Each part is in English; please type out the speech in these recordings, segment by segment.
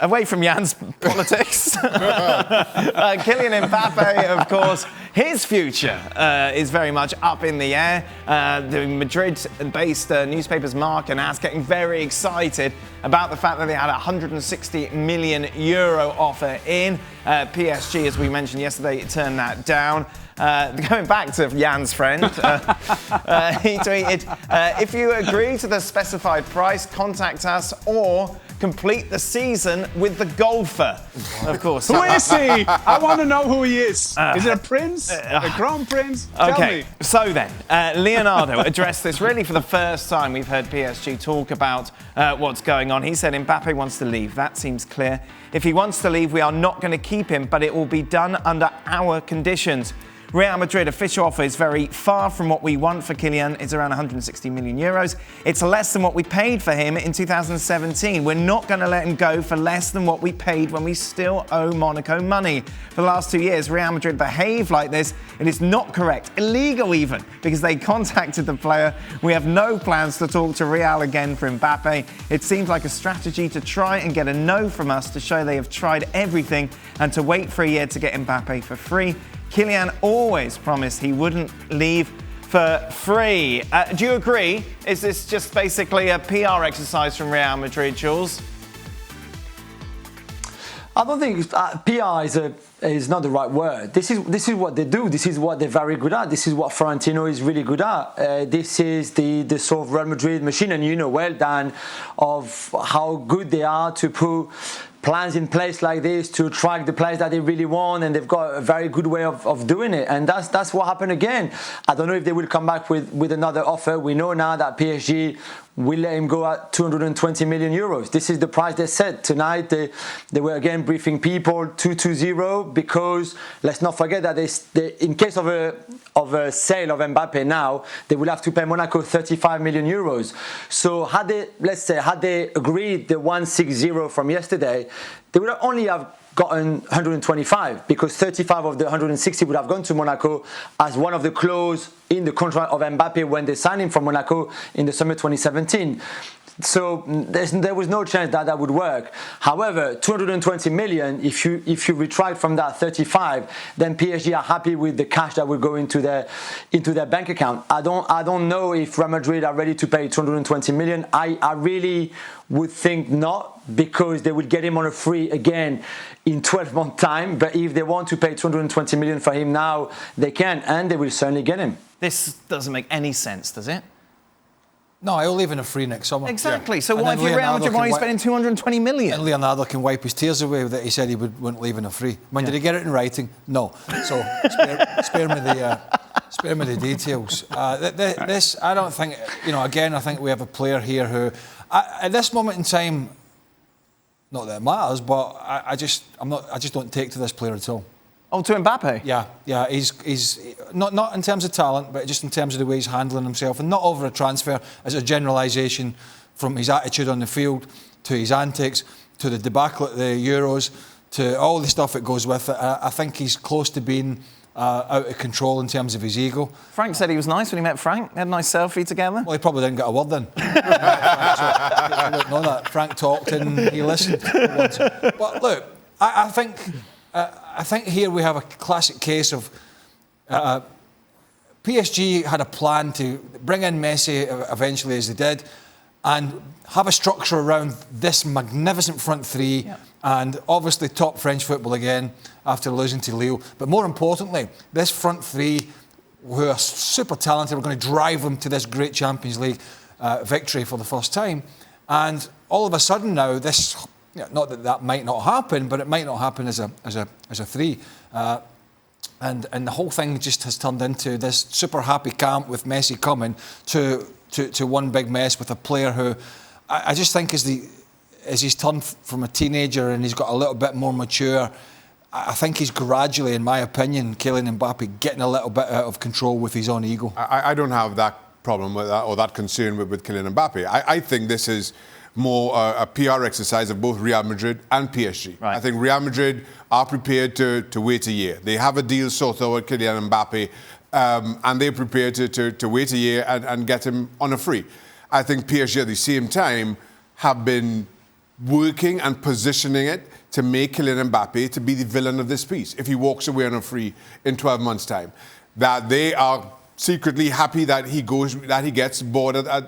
Away from Jan's politics, Kylian Mbappe, of course, his future is very much up in the air. The Madrid-based newspapers Mark and As getting very excited about the fact that they had a €160 million offer in. PSG, as we mentioned yesterday, turned that down. Going back to Jan's friend, he tweeted, if you agree to the specified price, contact us or complete the season with the golfer. Of course. Who is he? I want to know who he is. Is it a prince? A crown prince? Tell me. So then, Leonardo addressed this really for the first time. We've heard PSG talk about what's going on. He said Mbappe wants to leave. That seems clear. If he wants to leave, we are not going to keep him, but it will be done under our conditions. Real Madrid official offer is very far from what we want for Kylian. It's around €160 million. It's less than what we paid for him in 2017. We're not going to let him go for less than what we paid when we still owe Monaco money. For the last 2 years, Real Madrid behaved like this. It is not correct, illegal even, because they contacted the player. We have no plans to talk to Real again for Mbappe. It seems like a strategy to try and get a no from us to show they have tried everything and to wait for a year to get Mbappe for free. Kylian always promised he wouldn't leave for free. Do you agree? Is this just basically a PR exercise from Real Madrid, Jules? I don't think PR is not the right word. This is what they do. This is what they're very good at. This is what Florentino is really good at. This is the sort of Real Madrid machine, and you know well, Dan, of how good they are to put plans in place like this to attract the players that they really want, and they've got a very good way of doing it, and that's what happened again. I don't know if they will come back with another offer. We know now that PSG will let him go at €220 million. This is the price they set. Tonight they were again briefing people 220, because let's not forget that they in case of a sale of Mbappe now, they will have to pay Monaco €35 million. So had they agreed the 160 from yesterday, they would only have gotten 125, because 35 of the 160 would have gone to Monaco as one of the clauses in the contract of Mbappe when they signed him from Monaco in the summer 2017. So there was no chance that would work. However, 220 million, if you retract from that 35, then PSG are happy with the cash that will go into their bank account. I don't know if Real Madrid are ready to pay 220 million. I really would think not, because they would get him on a free again in 12 months' time. But if they want to pay 220 million for him now, they can, and they will certainly get him. This doesn't make any sense, does it? No, he'll leave in a free next summer. Exactly. Yeah. So why, if you're Real Madrid, why are you spending 220 million? And Leonardo can wipe his tears away that he said he wouldn't leave in a free. I mean, did he get it in writing? No. So spare me the details. This, I don't think, again, I think we have a player here who, at this moment in time, not that it matters, but I just don't take to this player at all. Oh, to Mbappe? Yeah. He's not in terms of talent, but just in terms of the way he's handling himself, and not over a transfer as a generalisation from his attitude on the field to his antics to the debacle at the Euros to all the stuff that goes with it. I think he's close to being out of control in terms of his ego. Frank said he was nice when he met Frank. They had a nice selfie together. Well, he probably didn't get a word in. I don't know that. Frank talked and he listened. But look, I think here we have a classic case of PSG had a plan to bring in Messi eventually, as they did, and have a structure around this magnificent front three, and obviously top French football again after losing to Lille. But more importantly, this front three who are super talented, we're going to drive them to this great Champions League victory for the first time. And all of a sudden now, this... not that might not happen, but it might not happen as a three, and the whole thing just has turned into this super happy camp with Messi coming to one big mess with a player who I just think as he's turned from a teenager and he's got a little bit more mature, I think he's gradually, in my opinion, Kylian Mbappe, getting a little bit out of control with his own ego. I don't have that problem with that, or that concern with Kylian Mbappe. I think this is more a PR exercise of both Real Madrid and PSG. Right. I think Real Madrid are prepared to wait a year. They have a deal sorted out with Kylian Mbappe, and they're prepared to wait a year and get him on a free. I think PSG at the same time have been working and positioning it to make Kylian Mbappe to be the villain of this piece if he walks away on a free in 12 months' time. That they are secretly happy that he gets bored at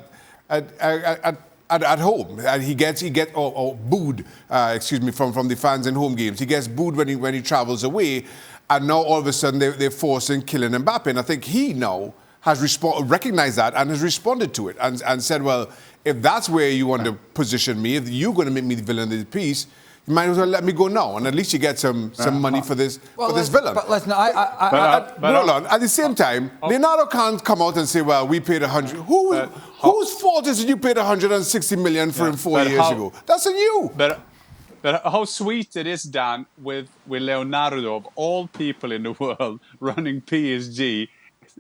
home. He gets booed, from the fans in home games. He gets booed when he travels away, and now all of a sudden they're forcing Kylian Mbappe. And I think he now has recognized that and has responded to it and said, well, if that's where you want to position me, if you're going to make me the villain of the piece, you might as well let me go now, and at least you get some money for this villain. But listen, hold on. At the same time, Leonardo can't come out and say, "Well, we paid 100." Whose fault is it you paid 160 million for him 4 years ago? That's on you. But how sweet it is, Dan, with Leonardo of all people in the world running PSG,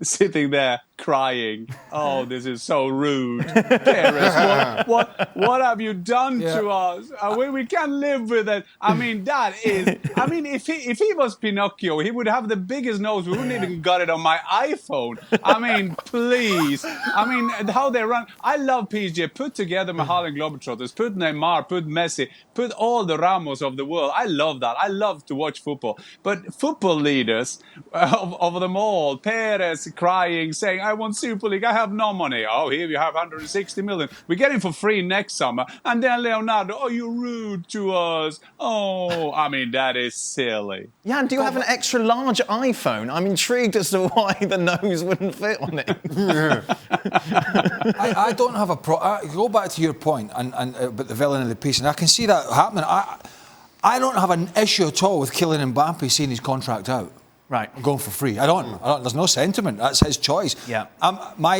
sitting there crying. Oh, this is so rude. Perez, what have you done to us? We can't live with it. I mean, if he was Pinocchio, he would have the biggest nose. We wouldn't even got it on my iPhone. I mean, please. I mean, how they run. I love PSG. Put together Harlem Globetrotters. Put Neymar. Put Messi. Put all the Ramos of the world. I love that. I love to watch football. But football leaders of them all, Perez crying, saying, I want Super League. I have no money. Oh, here you have 160 million. We get him for free next summer. And then Leonardo, oh, you're rude to us. Oh, I mean, that is silly. Jan, do you have an extra large iPhone? I'm intrigued as to why the nose wouldn't fit on it. I don't have a go back to your point and about the villain of the piece, and I can see that happening. I don't have an issue at all with Kylian Mbappe seeing his contract out. Right. Going for free. I don't. There's no sentiment. That's his choice. Yeah. My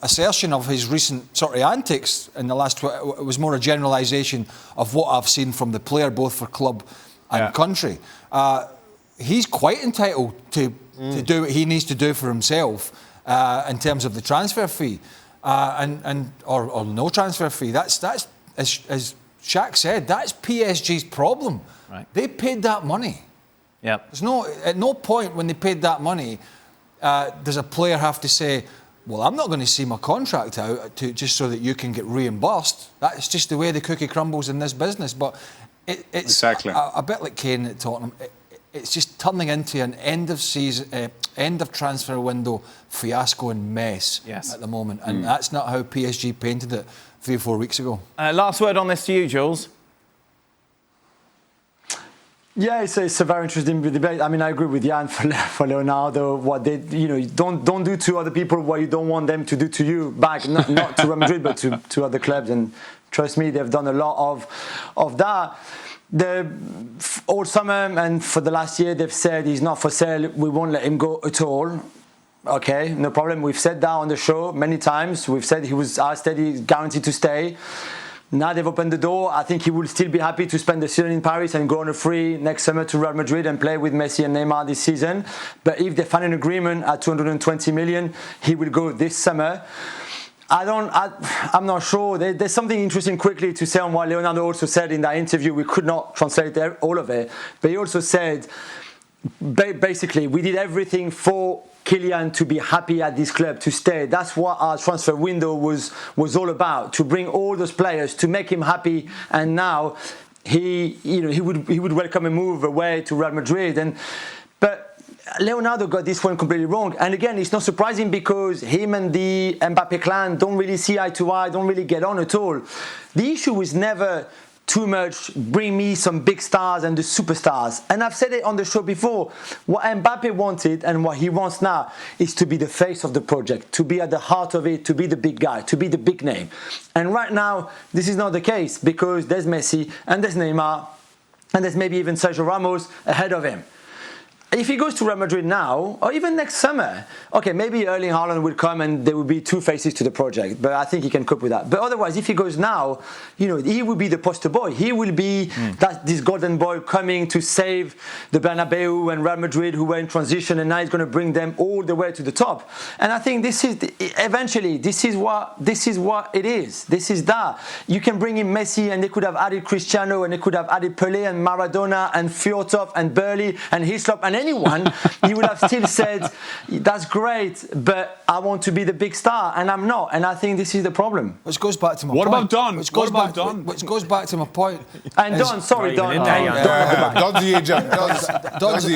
assertion of his recent sort of antics in the last was more a generalisation of what I've seen from the player, both for club and country. He's quite entitled to do what he needs to do for himself in terms of the transfer fee, or no transfer fee. That's as Shaq said. That's PSG's problem. Right. They paid that money. Yeah. At no point when they paid that money does a player have to say, well, I'm not going to see my contract out just so that you can get reimbursed. That's just the way the cookie crumbles in this business. But it's exactly a bit like Kane at Tottenham. It's just turning into an end of transfer window fiasco and mess at the moment. And that's not how PSG painted it 3 or 4 weeks ago. Last word on this to you, Jules. Yeah, it's a very interesting debate. I mean, I agree with Jan for Leonardo. What they, don't do to other people what you don't want them to do to you back. Not to Real Madrid, but to other clubs. And trust me, they've done a lot of that. All summer and for the last year, they've said he's not for sale. We won't let him go at all. Okay, no problem. We've said that on the show many times. We've said he's guaranteed to stay. Now they've opened the door. I think he will still be happy to spend the season in Paris and go on a free next summer to Real Madrid and play with Messi and Neymar this season. But if they find an agreement at 220 million, he will go this summer. I'm not sure. There's something interesting quickly to say on what Leonardo also said in that interview. We could not translate all of it. But he also said, basically, we did everything for Kylian to be happy at this club, to stay. That's what our transfer window was all about, to bring all those players, to make him happy. And now he would welcome a move away to Real Madrid. But Leonardo got this one completely wrong. And again, it's not surprising because him and the Mbappe clan don't really see eye to eye, don't really get on at all. The issue was never too much, bring me some big stars and the superstars. And I've said it on the show before, what Mbappe wanted and what he wants now is to be the face of the project, to be at the heart of it, to be the big guy, to be the big name. And right now, this is not the case because there's Messi and there's Neymar and there's maybe even Sergio Ramos ahead of him. If he goes to Real Madrid now, or even next summer, okay, maybe Erling Haaland will come and there will be two faces to the project, but I think he can cope with that. But otherwise, if he goes now, he will be the poster boy. He will be this golden boy coming to save the Bernabeu and Real Madrid who were in transition, and now he's going to bring them all the way to the top. And I think this is what it is. This is that. You can bring in Messi, and they could have added Cristiano, and they could have added Pelé and Maradona and Fjortov and Burley and Hislop and anyone, he would have still said, that's great, but I want to be the big star, and I'm not. And I think this is the problem. Which goes back to my What point. about Don? Which What goes about back, Don? Which goes back to my point. And Don, sorry, Don. Don's the agent.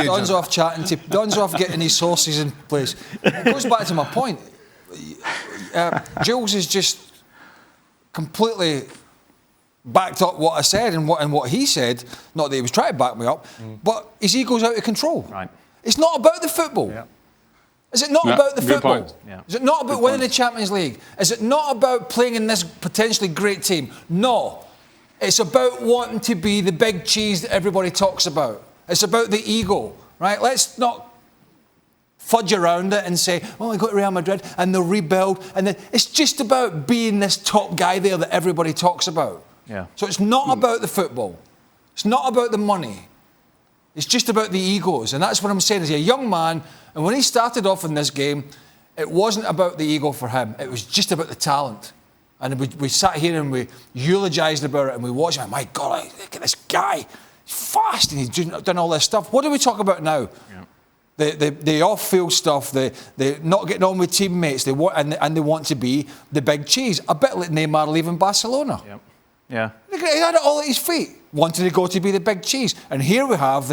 Don's off chatting to... Don's off getting his sources in place. It goes back to my point. Jules is just completely backed up what I said and what he said. Not that he was trying to back me up, but his ego's out of control. Right. It's not about the football. Yeah. Is it not about the football? Yeah. Is it not about winning the Champions League? Is it not about playing in this potentially great team? No. It's about wanting to be the big cheese that everybody talks about. It's about the ego, right? Let's not fudge around it and say, well, I go to Real Madrid and they'll rebuild. And then it's just about being this top guy there that everybody talks about. Yeah. So it's not about the football. It's not about the money. It's just about the egos. And that's what I'm saying. He's a young man. And when he started off in this game, it wasn't about the ego for him. It was just about the talent. And we sat here and we eulogised about it and we watched him. My God, look at this guy. He's fast and he's done all this stuff. What do we talk about now? Yeah. The off-field stuff, the not getting on with teammates, they want to be the big cheese. A bit like Neymar leaving Barcelona. Yep. Yeah. He had it all at his feet, wanting to go to be the big cheese. And here we have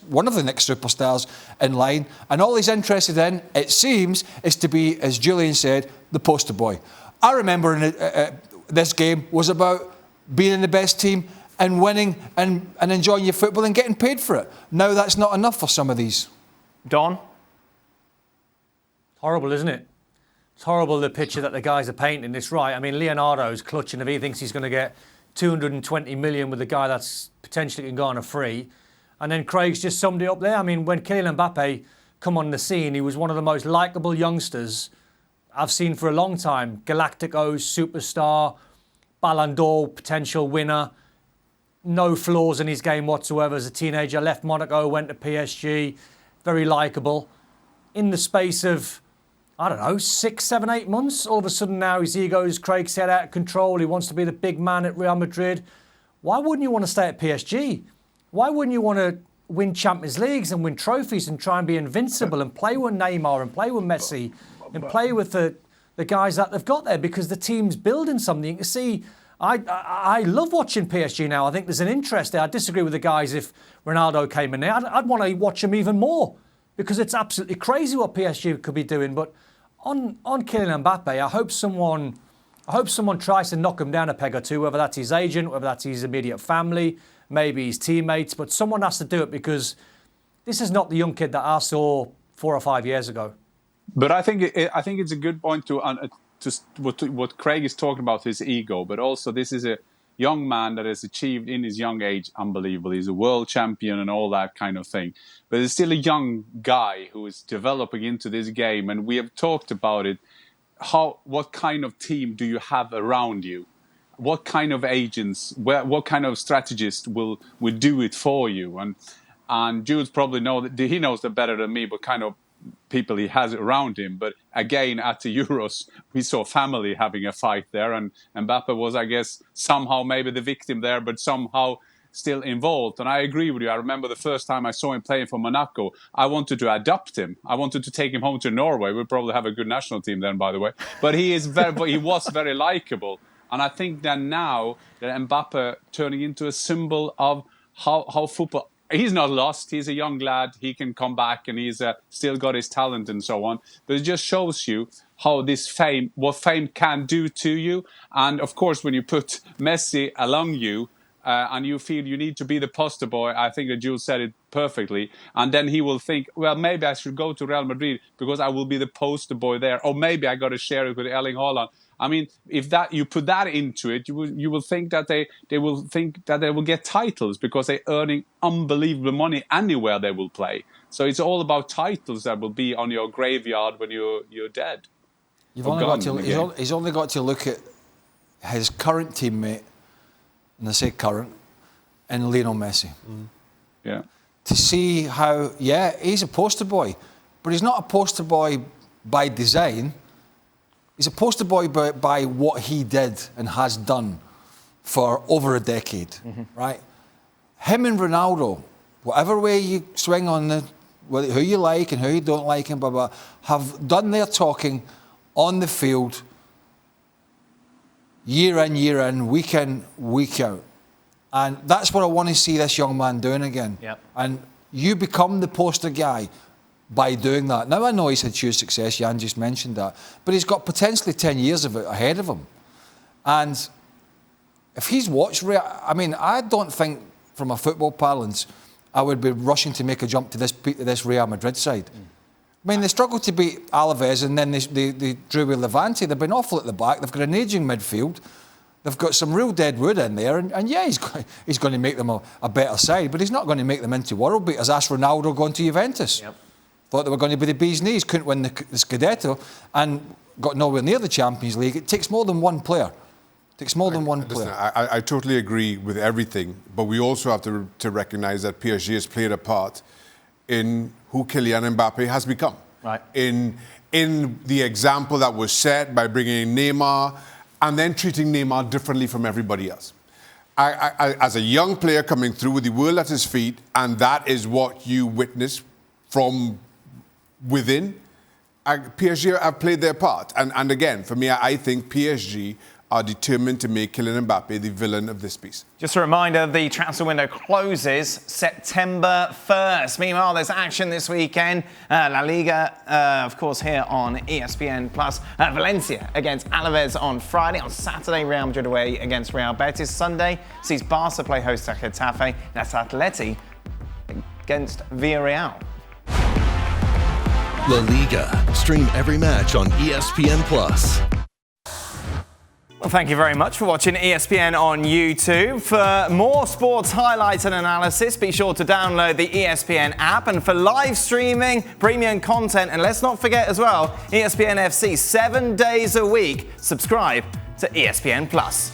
one of the next superstars in line, and all he's interested in, it seems, is to be, as Julian said, the poster boy. I remember this game was about being in the best team and winning and enjoying your football and getting paid for it. Now that's not enough for some of these. Don? Horrible, isn't it? It's horrible, the picture that the guys are painting. It's right. I mean, Leonardo's clutching if he thinks he's going to get 220 million with a guy that's potentially can go on a free. And then Craig's just summed it up there. I mean, when Kylian Mbappe come on the scene, he was one of the most likeable youngsters I've seen for a long time. Galacticos, superstar, Ballon d'Or potential winner. No flaws in his game whatsoever as a teenager. Left Monaco, went to PSG. Very likeable. In the space of, I don't know, 6, 7, 8 months, all of a sudden now his ego's, Craig said, out of control. He wants to be the big man at Real Madrid. Why wouldn't you want to stay at PSG? Why wouldn't you want to win Champions Leagues and win trophies and try and be invincible and play with Neymar and play with Messi and play with the guys that they've got there? Because the team's building something. You can see, I love watching PSG now. I think there's an interest there. I disagree with the guys if Ronaldo came in there. I'd want to watch him even more because it's absolutely crazy what PSG could be doing. But on Kylian Mbappe, I hope someone tries to knock him down a peg or two, whether that's his agent, whether that's his immediate family, maybe his teammates, but someone has to do it because this is not the young kid that I saw 4 or 5 years ago. But I think it's a good point to what Craig is talking about, his ego, but also this is a young man that has achieved in his young age unbelievable. He's a world champion and all that kind of thing. But he's still a young guy who is developing into this game, and we have talked about it. What kind of team do you have around you? What kind of agents, what kind of strategist will do it for you? And Jules probably he knows that better than me, but kind of people he has around him. But again, at the Euros, we saw family having a fight there, and Mbappe was, I guess, somehow maybe the victim there, but somehow still involved. And I agree with you. I remember the first time I saw him playing for Monaco, I wanted to adopt him. I wanted to take him home to Norway. We'll probably have a good national team then, by the way. But he was very likable. And I think that now that Mbappe turning into a symbol of how football, he's not lost. He's a young lad. He can come back and he's still got his talent and so on. But it just shows you how what fame can do to you. And of course, when you put Messi along you, and you feel you need to be the poster boy, I think that Jules said it perfectly. And then he will think, well, maybe I should go to Real Madrid because I will be the poster boy there. Or maybe I got to share it with Erling Haaland. I mean, if you put that into it, you will think that they will think that they will get titles because they're earning unbelievable money anywhere they will play. So it's all about titles that will be on your graveyard when you're dead. He's only got to look at his current teammate, and I say current, and Lionel Messi. Mm. Yeah. To see how, he's a poster boy, but he's not a poster boy by design. He's a poster boy by what he did and has done for over a decade, right? Him and Ronaldo, whatever way you swing on who you like and who you don't like and blah, blah, have done their talking on the field year in, week out. And that's what I want to see this young man doing again. Yep. And you become the poster guy by doing that. Now, I know he's had huge success, Jan just mentioned that, but he's got potentially 10 years of it ahead of him. And if he's watched I don't think, from a football parlance, I would be rushing to make a jump to this Real Madrid side. I mean, they struggled to beat Alaves and then they drew with Levante. They've been awful at the back. They've got an ageing midfield. They've got some real dead wood in there. And yeah, he's going to make them a better side, but he's not going to make them into world beaters. Asked Ronaldo going to Juventus. Yep. Thought they were going to be the bee's knees. Couldn't win the Scudetto and got nowhere near the Champions League. It takes more than one player. It takes more than one player. Listen, I totally agree with everything, but we also have to recognise that PSG has played a part in who Kylian Mbappe has become. Right. In the example that was set by bringing in Neymar and then treating Neymar differently from everybody else. As a young player coming through with the world at his feet, and that is what you witness from within, PSG have played their part. And again, for me, I think PSG are determined to make Kylian Mbappe the villain of this piece. Just a reminder, the transfer window closes September 1st. Meanwhile, there's action this weekend. La Liga, of course, here on ESPN+. Valencia against Alaves on Friday. On Saturday, Real Madrid away against Real Betis. Sunday sees Barca play host to Getafe. That's Atleti against Villarreal. La Liga. Stream every match on ESPN+. Well, thank you very much for watching ESPN on YouTube. For more sports highlights and analysis, be sure to download the ESPN app. And for live streaming, premium content, and let's not forget as well, ESPN FC 7 days a week. Subscribe to ESPN+.